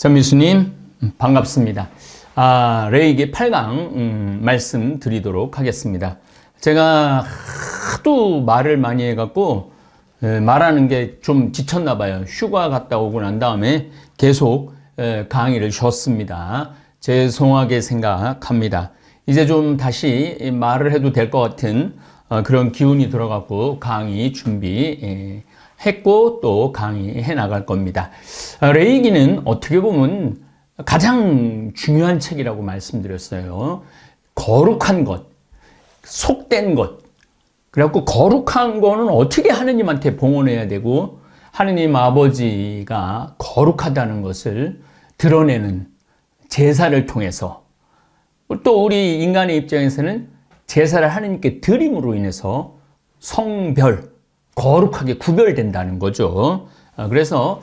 전미수님 반갑습니다. 레이기 8강 말씀 드리도록 하겠습니다. 제가 하도 말을 많이 해갖고 말하는 게 좀 지쳤나 봐요. 휴가 갔다 오고 난 다음에 계속 강의를 쉬었습니다. 죄송하게 생각합니다. 이제 좀 다시 말을 해도 될 것 같은 그런 기운이 들어갖고 강의 준비했고 또 강의해 나갈 겁니다. 레이기는 어떻게 보면 가장 중요한 책이라고 말씀드렸어요. 거룩한 것, 속된 것. 그래갖고 거룩한 거는 어떻게 하느님한테 봉헌해야 되고 하느님 아버지가 거룩하다는 것을 드러내는 제사를 통해서 또 우리 인간의 입장에서는 제사를 하느님께 드림으로 인해서 성별, 거룩하게 구별된다는 거죠. 그래서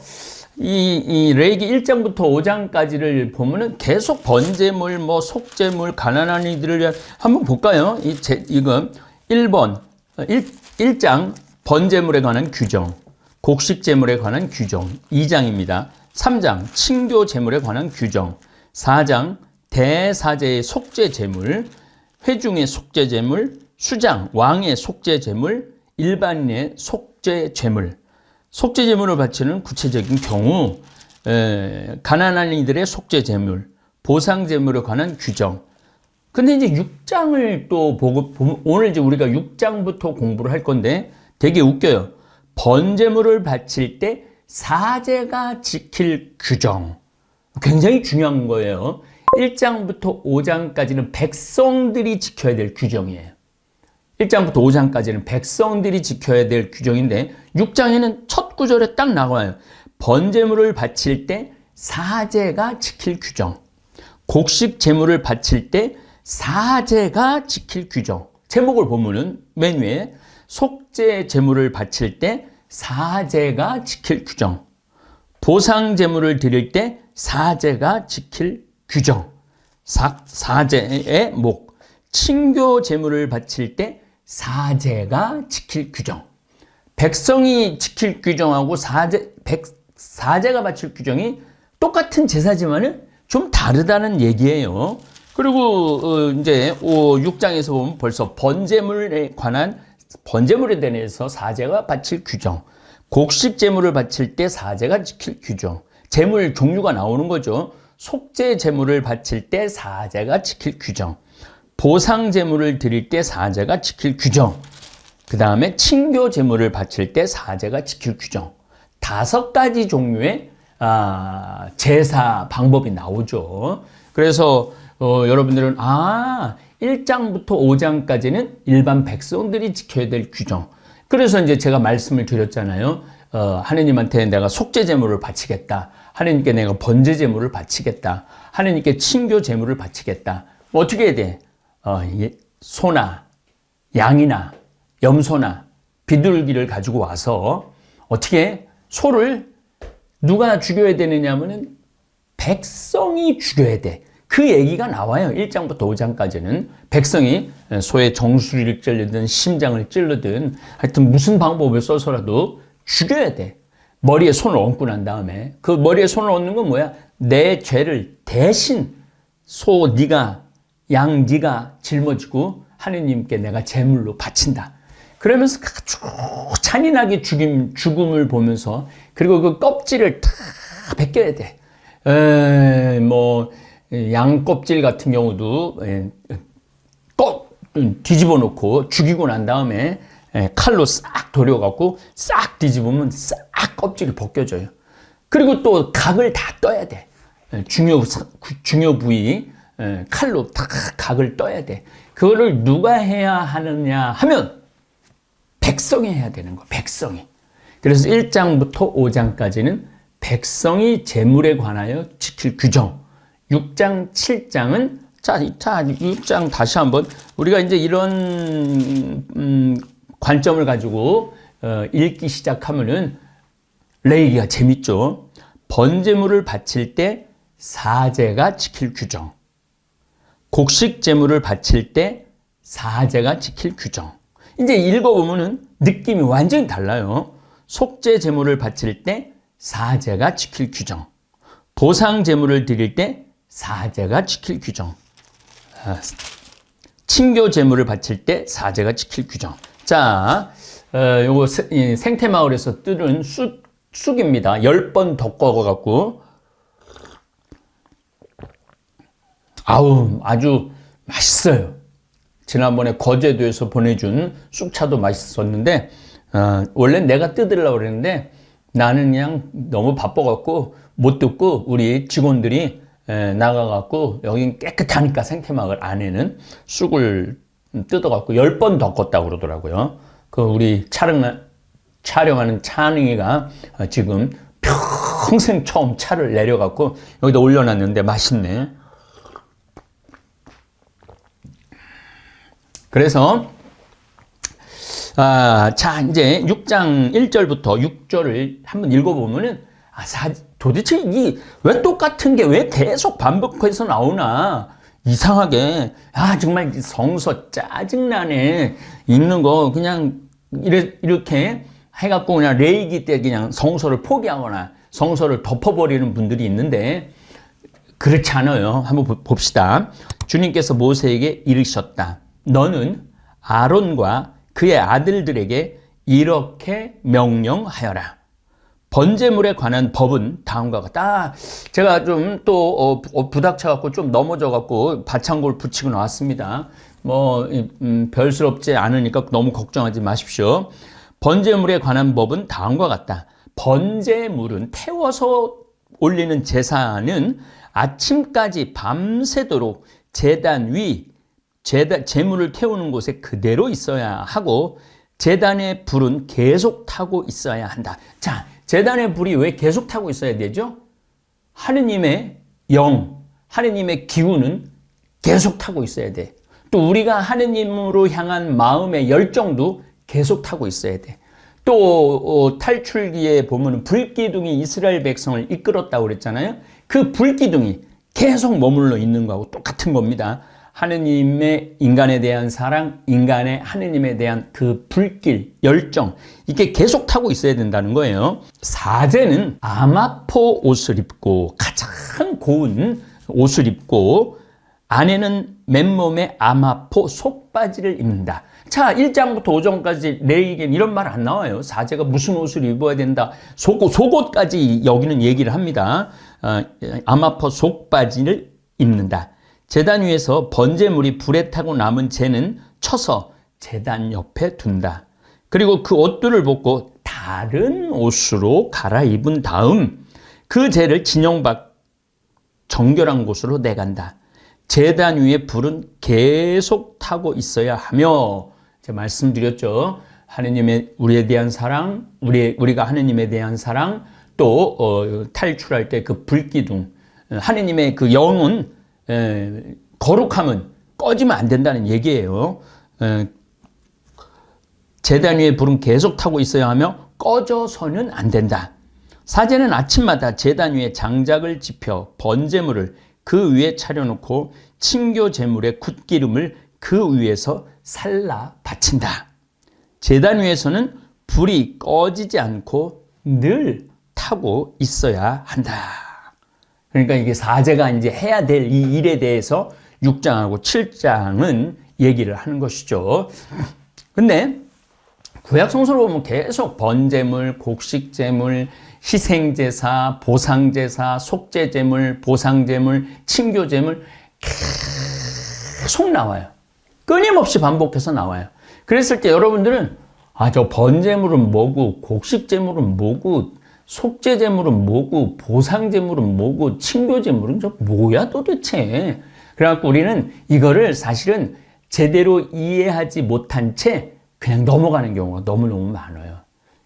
이 레이기 1장부터 5장까지를 보면은 계속 번제물, 속제물, 가난한 이들을 위한 한번 볼까요? 이거 1번 1장 번제물에 관한 규정, 곡식제물에 관한 규정 2장입니다. 3장 친교 제물에 관한 규정, 4장 대사제의 속죄제물, 회중의 속죄제물, 수장 왕의 속죄제물, 일반인의 속죄제물, 속죄제물을 바치는 구체적인 경우, 가난한 이들의 속죄제물, 보상제물에 관한 규정. 근데 이제 6장을 또 보고, 오늘 이제 우리가 6장부터 공부를 할 건데 되게 웃겨요. 번제물을 바칠 때 사제가 지킬 규정. 굉장히 중요한 거예요. 1장부터 5장까지는 백성들이 지켜야 될 규정이에요. 1장부터 5장까지는 백성들이 지켜야 될 규정인데 6장에는 첫 구절에 딱 나와요. 번제물을 바칠 때 사제가 지킬 규정. 곡식 제물을 바칠 때 사제가 지킬 규정. 제목을 보면은 맨 위에 속죄 제물을 바칠 때 사제가 지킬 규정. 보상 제물을 드릴 때 사제가 지킬 규정. 사제의 목. 친교 제물을 바칠 때 사제가 지킬 규정. 백성이 지킬 규정하고 사제가 바칠 규정이 똑같은 제사지만은 좀 다르다는 얘기예요. 그리고 이제 6장에서 보면 벌써 번제물에 대해서 사제가 바칠 규정, 곡식 제물을 바칠 때 사제가 지킬 규정, 제물 종류가 나오는 거죠. 속죄 제물을 바칠 때 사제가 지킬 규정, 보상 제물을 드릴 때 사제가 지킬 규정, 그 다음에 친교 제물을 바칠 때 사제가 지킬 규정. 5가지 종류의 제사 방법이 나오죠. 그래서 여러분들은 1장부터 5장까지는 일반 백성들이 지켜야 될 규정. 그래서 이제 제가 말씀을 드렸잖아요. 하느님한테 내가 속죄 제물을 바치겠다. 하느님께 내가 번제 제물을 바치겠다. 하느님께 친교 제물을 바치겠다. 어떻게 해야 돼? 소나 양이나 염소나 비둘기를 가지고 와서 어떻게 소를 누가 죽여야 되느냐 하면은 백성이 죽여야 돼. 그 얘기가 나와요. 1장부터 5장까지는 백성이 소의 정수리를 찌르든 심장을 찌르든 하여튼 무슨 방법을 써서라도 죽여야 돼. 머리에 손을 얹고 난 다음에 그 머리에 손을 얹는 건 뭐야? 내 죄를 대신 양 네가 짊어지고 하느님께 내가 제물로 바친다. 그러면서 아주 잔인하게 죽음을 보면서 그리고 그 껍질을 다 벗겨야 돼. 양 껍질 같은 경우도 뒤집어 놓고 죽이고 난 다음에 칼로 싹 도려갖고 싹 뒤집으면 싹 껍질이 벗겨져요. 그리고 또 각을 다 떠야 돼. 중요 부위 칼로 다 각을 떠야 돼. 그거를 누가 해야 하느냐 하면 백성이 해야 되는 거야. 백성이. 그래서 1장부터 5장까지는 백성이 제물에 관하여 지킬 규정. 6장, 7장은 6장 다시 한번 우리가 이제 이런 관점을 가지고 읽기 시작하면은 레이기가 재밌죠. 번제물을 바칠 때 사제가 지킬 규정. 곡식 제물을 바칠 때 사제가 지킬 규정. 이제 읽어보면은 느낌이 완전히 달라요. 속죄 제물을 바칠 때 사제가 지킬 규정. 보상 제물을 드릴 때 사제가 지킬 규정. 친교 제물을 바칠 때 사제가 지킬 규정. 자, 요거 생태마을에서 뜯은 쑥입니다. 10번 더 꺼갖고. 아주 맛있어요. 지난번에 거제도에서 보내준 쑥차도 맛있었는데, 원래 내가 뜯으려고 그랬는데, 나는 그냥 너무 바빠갖고 못 뜯고, 우리 직원들이 나가갖고, 여긴 깨끗하니까 생태마을 안에는 쑥을 뜯어갖고 10번 더 껐다고 그러더라고요. 그 우리 촬영하는 찬이가 지금 평생 처음 차를 내려갖고 여기다 올려놨는데 맛있네. 그래서 자, 이제 6장 1절부터 6절을 한번 읽어보면은 도대체 왜 똑같은 게 왜 계속 반복해서 나오나 이상하게 정말 성서 짜증나네. 읽는 거 그냥 이렇게 해갖고 그냥 레이기 때 그냥 성서를 포기하거나 성서를 덮어버리는 분들이 있는데 그렇지 않아요. 한번 봅시다. 주님께서 모세에게 이르셨다. 너는 아론과 그의 아들들에게 이렇게 명령하여라. 번제물에 관한 법은 다음과 같다. 제가 좀 또 부닥쳐갖고 좀 넘어져갖고 받창고를 붙이고 나왔습니다. 별스럽지 않으니까 너무 걱정하지 마십시오. 번제물에 관한 법은 다음과 같다. 번제물은 태워서 올리는 제사는 아침까지 밤새도록 제단 위 제물을 태우는 곳에 그대로 있어야 하고 제단의 불은 계속 타고 있어야 한다. 자, 제단의 불이 왜 계속 타고 있어야 되죠? 하느님의 영, 하느님의 기운은 계속 타고 있어야 돼. 또 우리가 하느님으로 향한 마음의 열정도 계속 타고 있어야 돼. 또 탈출기에 보면 불기둥이 이스라엘 백성을 이끌었다고 그랬잖아요. 그 불기둥이 계속 머물러 있는 거하고 똑같은 겁니다. 하느님의 인간에 대한 사랑, 인간의 하느님에 대한 그 불길, 열정, 이게 계속 타고 있어야 된다는 거예요. 사제는 아마포 옷을 입고 가장 고운 옷을 입고 안에는 맨몸에 아마포 속바지를 입는다. 자, 1장부터 5장까지 레위기에는 이런 말 안 나와요. 사제가 무슨 옷을 입어야 된다. 속옷까지 여기는 얘기를 합니다. 아마포 속바지를 입는다. 제단 위에서 번제물이 불에 타고 남은 재는 쳐서 제단 옆에 둔다. 그리고 그 옷들을 벗고 다른 옷으로 갈아입은 다음 그 재를 진영 밖 정결한 곳으로 내간다. 제단 위에 불은 계속 타고 있어야 하며, 제가 말씀드렸죠. 하느님의 우리에 대한 사랑, 우리가 하느님에 대한 사랑, 또 탈출할 때 그 불기둥, 하느님의 그 영은 거룩함은 꺼지면 안 된다는 얘기예요. 제단 위에 불은 계속 타고 있어야 하며 꺼져서는 안 된다. 사제는 아침마다 제단 위에 장작을 지펴 번제물을 그 위에 차려놓고 친교 제물의 굿기름을 그 위에서 살라 바친다. 제단 위에서는 불이 꺼지지 않고 늘 타고 있어야 한다. 그러니까 이게 사제가 이제 해야 될 이 일에 대해서 6장하고 7장은 얘기를 하는 것이죠. 근데 구약 성서를 보면 계속 번제물, 곡식제물, 희생제사, 보상제사, 속죄제물, 보상제물, 친교제물 계속 나와요. 끊임없이 반복해서 나와요. 그랬을 때 여러분들은 저 번제물은 뭐고, 곡식제물은 뭐고, 속죄제물은 뭐고, 보상제물은 뭐고, 친교제물은 저 뭐야 도대체. 그래갖고 우리는 이거를 사실은 제대로 이해하지 못한 채 그냥 넘어가는 경우가 너무너무 많아요.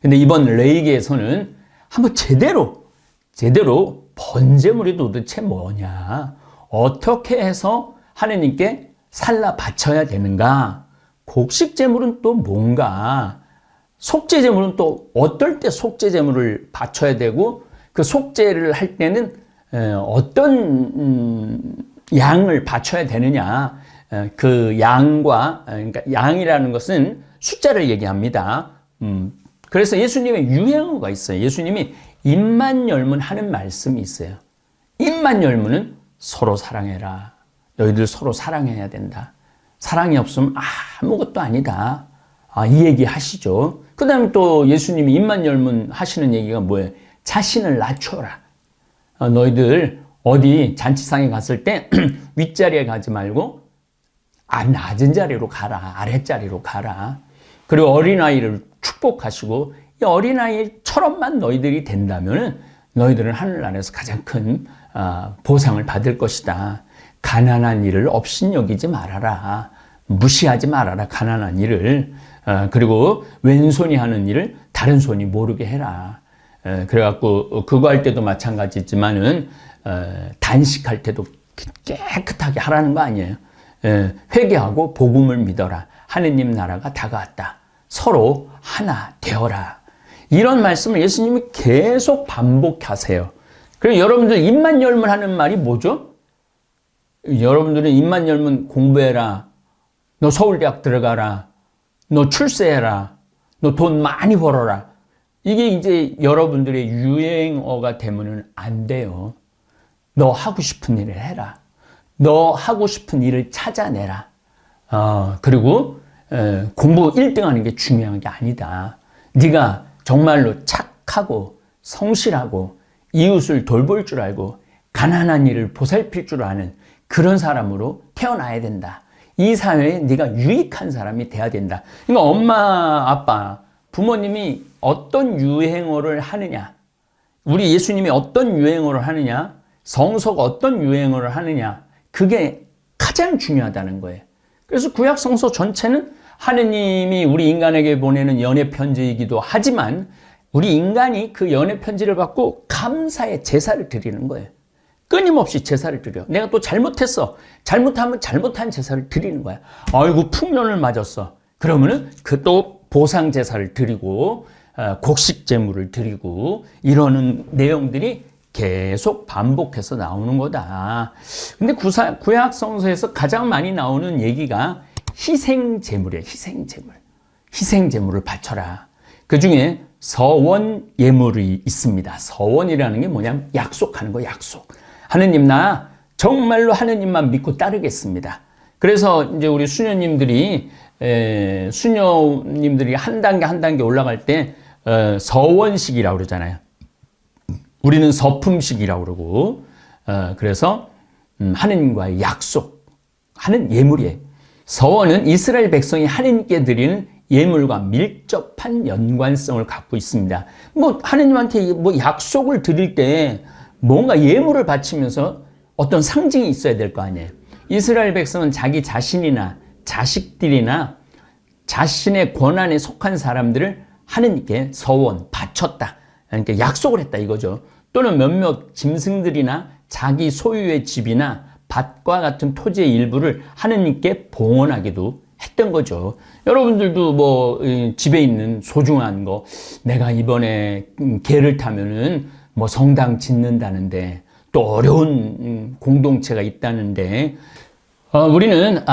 근데 이번 레위기에서는 한번 제대로 번제물이 도대체 뭐냐, 어떻게 해서 하느님께 살라 바쳐야 되는가, 곡식제물은 또 뭔가, 속죄제물은 또 어떨 때 속죄제물을 바쳐야 되고, 그 속죄를 할 때는 어떤 양을 바쳐야 되느냐, 그 양과, 그러니까 양이라는 것은 숫자를 얘기합니다. 그래서 예수님의 유행어가 있어요. 예수님이 입만 열면 하는 말씀이 있어요. 입만 열면은 서로 사랑해라. 너희들 서로 사랑해야 된다. 사랑이 없으면 아무것도 아니다. 이 얘기 하시죠. 그 다음에 또 예수님이 입만 열면 하시는 얘기가 뭐예요? 자신을 낮춰라. 너희들 어디 잔치상에 갔을 때 윗자리에 가지 말고 낮은 자리로 가라. 아랫자리로 가라. 그리고 어린아이를 축복하시고 이 어린아이처럼만 너희들이 된다면 너희들은 하늘나라에서 가장 큰 보상을 받을 것이다. 가난한 일을 업신여기지 말아라. 무시하지 말아라. 가난한 일을. 그리고 왼손이 하는 일을 다른 손이 모르게 해라. 그래갖고 그거 할 때도 마찬가지지만은 단식할 때도 깨끗하게 하라는 거 아니에요. 회개하고 복음을 믿어라. 하느님 나라가 다가왔다. 서로 하나 되어라. 이런 말씀을 예수님이 계속 반복하세요. 그리고 여러분들 입만 열면 하는 말이 뭐죠? 여러분들은 입만 열면 공부해라. 너 서울대학 들어가라. 너 출세해라. 너 돈 많이 벌어라. 이게 이제 여러분들의 유행어가 되면은 안 돼요. 너 하고 싶은 일을 해라. 너 하고 싶은 일을 찾아내라. 그리고 공부 1등 하는 게 중요한 게 아니다. 네가 정말로 착하고 성실하고 이웃을 돌볼 줄 알고 가난한 이를 보살필 줄 아는 그런 사람으로 태어나야 된다. 이 사회에 네가 유익한 사람이 돼야 된다. 그러니까 엄마, 아빠, 부모님이 어떤 유행어를 하느냐, 우리 예수님이 어떤 유행어를 하느냐, 성서가 어떤 유행어를 하느냐, 그게 가장 중요하다는 거예요. 그래서 구약 성서 전체는 하느님이 우리 인간에게 보내는 연애 편지이기도 하지만 우리 인간이 그 연애 편지를 받고 감사의 제사를 드리는 거예요. 끊임없이 제사를 드려. 내가 또 잘못했어. 잘못하면 잘못한 제사를 드리는 거야. 아이고 풍년을 맞았어. 그러면은 그 또 보상 제사를 드리고 곡식 제물을 드리고 이러는 내용들이 계속 반복해서 나오는 거다. 근데 구약 성서에서 가장 많이 나오는 얘기가 희생 제물이에요. 희생 제물. 희생 제물을 바쳐라. 그 중에 서원 예물이 있습니다. 서원이라는 게 뭐냐면 약속하는 거, 약속. 하느님, 나 정말로 하느님만 믿고 따르겠습니다. 그래서 이제 우리 수녀님들이 한 단계 한 단계 올라갈 때 서원식이라고 그러잖아요. 우리는 서품식이라고 그러고 그래서 하느님과의 약속하는 예물이에요. 서원은 이스라엘 백성이 하느님께 드리는 예물과 밀접한 연관성을 갖고 있습니다. 뭐 하느님한테 뭐 약속을 드릴 때 뭔가 예물을 바치면서 어떤 상징이 있어야 될 거 아니에요. 이스라엘 백성은 자기 자신이나 자식들이나 자신의 권한에 속한 사람들을 하느님께 서원, 바쳤다. 그러니까 약속을 했다 이거죠. 또는 몇몇 짐승들이나 자기 소유의 집이나 밭과 같은 토지의 일부를 하느님께 봉헌하기도 했던 거죠. 여러분들도 뭐 집에 있는 소중한 거 내가 이번에 개를 타면은 뭐 성당 짓는다는데 또 어려운 공동체가 있다는데 우리는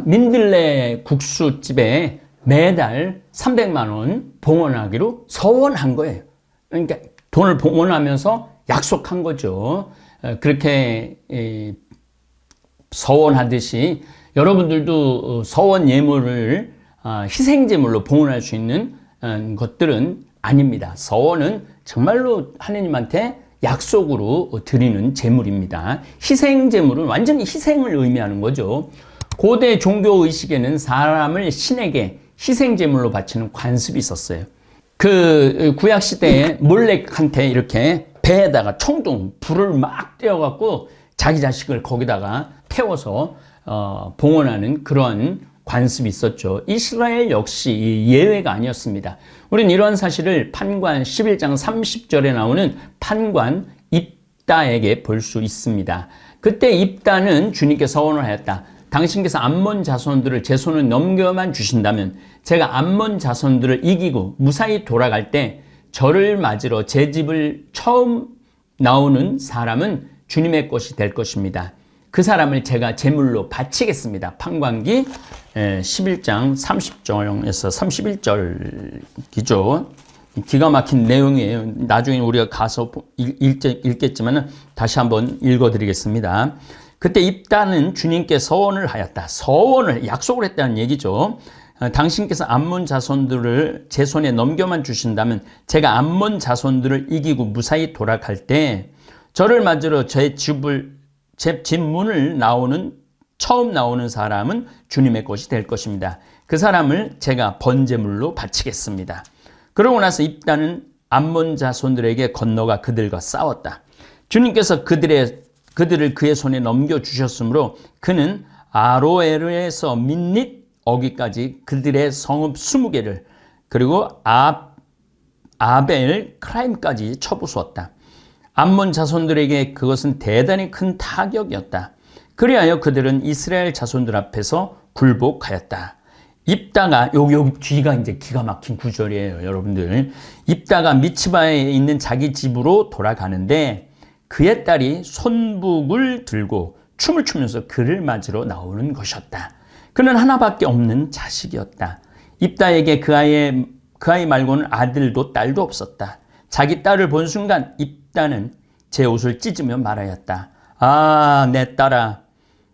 민들레 국수집에 매달 300만 원 봉헌하기로 서원한 거예요. 그러니까 돈을 봉헌하면서 약속한 거죠. 그렇게 서원하듯이 여러분들도 서원 예물을 희생제물로 봉헌할 수 있는 것들은 아닙니다. 서원은 정말로 하느님한테 약속으로 드리는 제물입니다. 희생제물은 완전히 희생을 의미하는 거죠. 고대 종교의식에는 사람을 신에게 희생제물로 바치는 관습이 있었어요. 그 구약시대에 몰렉한테 이렇게 배에다가 청동, 불을 막 떼어갖고 자기 자식을 거기다가 태워서 봉헌하는 그런 관습이 있었죠. 이스라엘 역시 예외가 아니었습니다. 우리는 이런 사실을 판관 11장 30절에 나오는 판관 입다에게 볼 수 있습니다. 그때 입다는 주님께 서원을 하였다. 당신께서 암몬 자손들을 제 손에 넘겨만 주신다면 제가 암몬 자손들을 이기고 무사히 돌아갈 때 저를 맞으러 제 집을 처음 나오는 사람은 주님의 것이 될 것입니다. 그 사람을 제가 제물로 바치겠습니다. 판관기 11장 30절에서 31절이죠. 기가 막힌 내용이에요. 나중에 우리가 가서 읽겠지만 다시 한번 읽어드리겠습니다. 그때 입다는 주님께 서원을 하였다. 서원을 약속을 했다는 얘기죠. 당신께서 암몬 자손들을 제 손에 넘겨만 주신다면 제가 암몬 자손들을 이기고 무사히 돌아갈 때 저를 맞으러 제 집 문을 처음 나오는 사람은 주님의 것이 될 것입니다. 그 사람을 제가 번제물로 바치겠습니다. 그러고 나서 입다는 암몬 자손들에게 건너가 그들과 싸웠다. 주님께서 그들을 그의 손에 넘겨주셨으므로 그는 아로에르에서 민닛 어기까지 그들의 성읍 20개를 그리고 아벨 크라임까지 쳐부수었다. 암몬 자손들에게 그것은 대단히 큰 타격이었다. 그리하여 그들은 이스라엘 자손들 앞에서 굴복하였다. 입다가 여기 뒤가 이제 기가 막힌 구절이에요, 여러분들. 입다가 미츠바에 있는 자기 집으로 돌아가는데 그의 딸이 손북을 들고 춤을 추면서 그를 맞으러 나오는 것이었다. 그는 하나밖에 없는 자식이었다. 입다에게 그 아이 말고는 아들도 딸도 없었다. 자기 딸을 본 순간 입다는 제 옷을 찢으며 말하였다. 아, 내 딸아,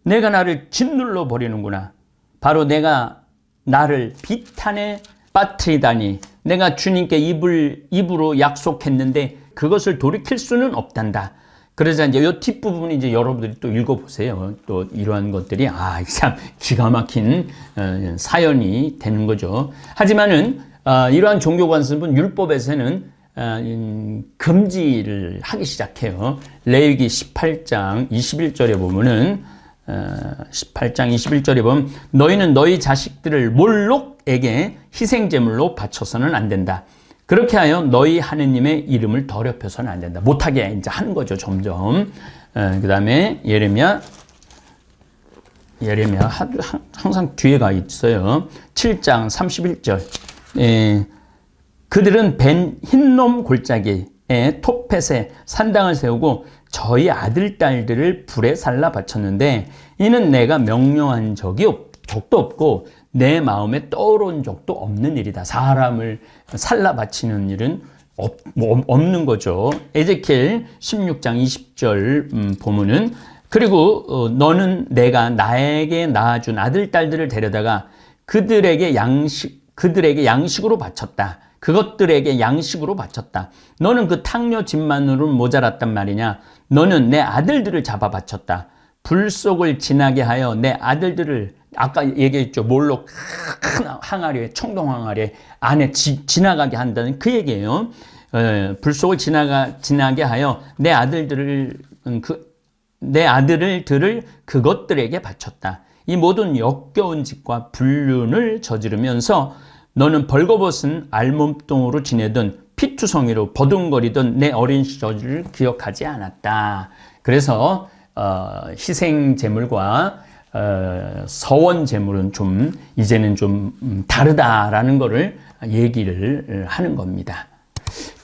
내가 나를 짓눌러 버리는구나. 바로 내가 나를 비탄에 빠뜨리다니. 내가 주님께 입으로 약속했는데 그것을 돌이킬 수는 없단다. 그러자 이제 이 뒷부분이 이제 여러분들이 또 읽어보세요. 또 이러한 것들이 참 기가 막힌 사연이 되는 거죠. 하지만은 이러한 종교 관습은 율법에서는 금지를 하기 시작해요. 레위기 18장 21절에 보면은 18장 21절에 보면 너희는 너희 자식들을 몰록에게 희생제물로 바쳐서는 안 된다. 그렇게 하여 너희 하느님의 이름을 더럽혀서는 안 된다. 못하게 이제 하는 거죠, 점점. 그 다음에 예레미야 항상 뒤에 가 있어요. 7장 31절. 그들은 벤 흰놈 골짜기에 톱펫에 산당을 세우고 저희 아들 딸들을 불에 살라 바쳤는데 이는 내가 명령한 적도 없고 내 마음에 떠오른 적도 없는 일이다. 사람을 살라 바치는 일은 없는 거죠. 에제키엘 16장 20절 보면은 그리고 너는 내가 나에게 낳아준 아들 딸들을 데려다가 그들에게 양식으로 바쳤다. 그것들에게 양식으로 바쳤다. 너는 그 탕료 집만으로는 모자랐단 말이냐. 너는 내 아들들을 잡아 바쳤다. 불 속을 지나게 하여 내 아들들을 아까 얘기했죠. 몰록 큰 항아리에 청동 항아리에 안에 지나가게 한다는 그 얘기예요. 불 속을 지나게 하여 내 아들들을 그것들에게 바쳤다. 이 모든 역겨운 짓과 불륜을 저지르면서 너는 벌거벗은 알몸뚱으로 지내던 피투성이로 버둥거리던 내 어린 시절을 기억하지 않았다. 그래서 희생제물과 서원제물은 이제는 좀 다르다라는 것을 얘기를 하는 겁니다.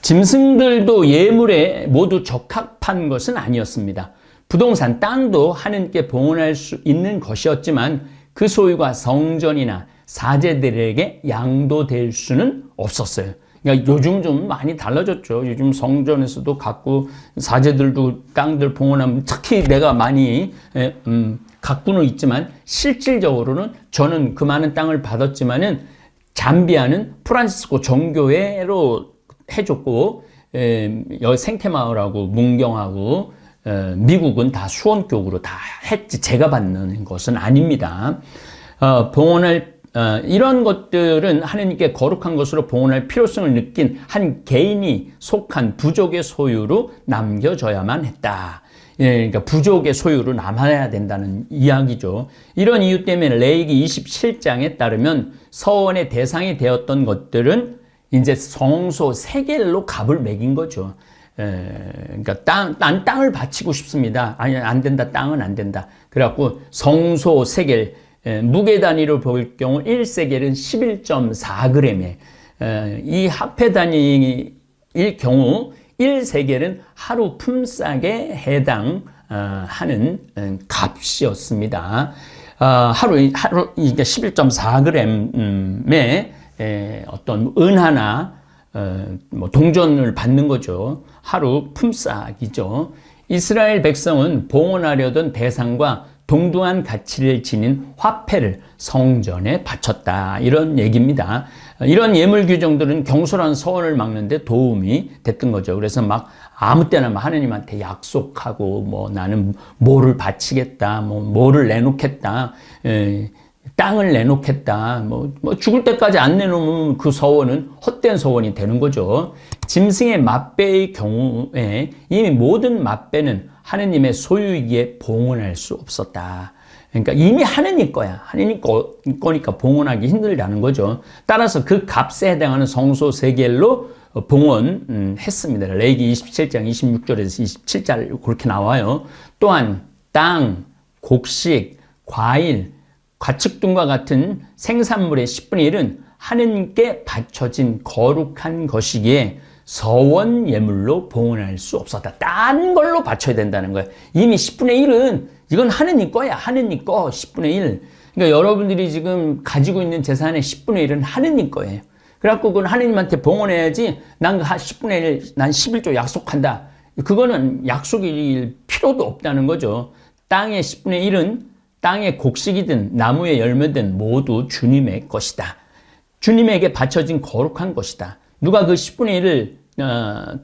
짐승들도 예물에 모두 적합한 것은 아니었습니다. 부동산 땅도 하느님께 봉헌할 수 있는 것이었지만 그 소유가 성전이나 사제들에게 양도될 수는 없었어요. 그러니까 요즘 좀 많이 달라졌죠. 요즘 성전에서도 갖고 사제들도 땅들 봉헌하면 특히 내가 많이 갖고는 있지만 실질적으로는 저는 그 많은 땅을 받았지만은 잠비아는 프란시스코 정교회로 해줬고 생태마을하고 문경하고 미국은 다 수원교구로 다 했지 제가 받는 것은 아닙니다. 봉헌할 이런 것들은 하느님께 거룩한 것으로 봉헌할 필요성을 느낀 한 개인이 속한 부족의 소유로 남겨져야만 했다. 그러니까 부족의 소유로 남아야 된다는 이야기죠. 이런 이유 때문에 레위기 27장에 따르면 서원의 대상이 되었던 것들은 이제 성소 세겔로 값을 매긴 거죠. 그러니까 난 땅을 바치고 싶습니다. 아니, 안 된다. 땅은 안 된다. 그래갖고 성소 세겔, 무게 단위로 볼 경우 1세겔은 11.4g에, 이 합해 단위일 경우 1세겔은 하루 품삯에 해당하는 값이었습니다. 하루 이게 11.4g의 어떤 은하나 뭐 동전을 받는 거죠. 하루 품삯이죠. 이스라엘 백성은 봉헌하려던 대상과 동등한 가치를 지닌 화폐를 성전에 바쳤다. 이런 얘기입니다. 이런 예물 규정들은 경솔한 서원을 막는 데 도움이 됐던 거죠. 그래서 막 아무 때나 막 하느님한테 약속하고 뭐 나는 뭐를 바치겠다, 뭐를 내놓겠다, 땅을 내놓겠다, 뭐 죽을 때까지 안 내놓으면 그 서원은 헛된 서원이 되는 거죠. 짐승의 맛배의 경우에 이미 모든 맛배는 하느님의 소유이기에 봉헌할 수 없었다. 그러니까 이미 하느님 거야. 하느님 거니까 봉헌하기 힘들다는 거죠. 따라서 그 값에 해당하는 성소 세겔로 봉헌했습니다. 레위기 27장 26절에서 27절 그렇게 나와요. 또한 땅, 곡식, 과일, 가축등과 같은 생산물의 10분의 1은 하느님께 바쳐진 거룩한 것이기에 서원 예물로 봉헌할 수 없었다. 딴 걸로 바쳐야 된다는 거예요. 이미 10분의 1은 이건 하느님 거야. 하느님 거 10분의 1. 그러니까 여러분들이 지금 가지고 있는 재산의 10분의 1은 하느님 거예요. 그래갖고 그건 하느님한테 봉헌해야지. 난 10분의 1, 난 11조 약속한다. 그거는 약속일 필요도 없다는 거죠. 땅의 10분의 1은 땅의 곡식이든 나무의 열매든 모두 주님의 것이다. 주님에게 바쳐진 거룩한 것이다. 누가 그 10분의 1을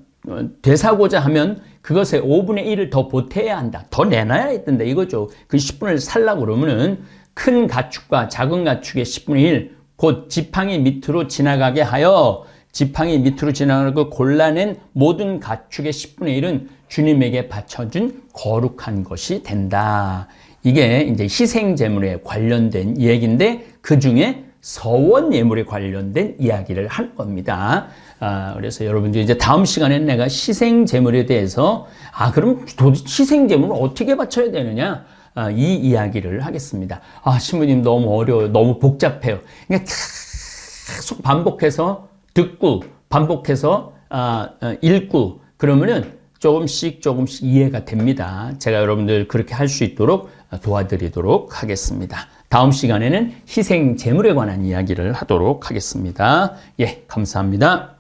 되사고자 하면 그것의 5분의 1을 더 보태야 한다. 더 내놔야 된다 이거죠. 그 10분을 살라고 그러면은 큰 가축과 작은 가축의 10분의 1, 곧 지팡이 밑으로 지나가게 하여 지팡이 밑으로 지나가고 골라낸 모든 가축의 10분의 1은 주님에게 바쳐준 거룩한 것이 된다. 이게 이제 희생 제물에 관련된 얘기인데 그 중에 서원 예물에 관련된 이야기를 할 겁니다. 그래서 여러분들 이제 다음 시간에 내가 희생 제물에 대해서 그럼 도대체 희생 제물을 어떻게 바쳐야 되느냐? 이 이야기를 하겠습니다. 신부님 너무 어려워요. 너무 복잡해요. 그러니까 계속 반복해서 듣고 반복해서 읽고 그러면은 조금씩 이해가 됩니다. 제가 여러분들 그렇게 할 수 있도록 도와드리도록 하겠습니다. 다음 시간에는 희생 제물에 관한 이야기를 하도록 하겠습니다. 예, 감사합니다.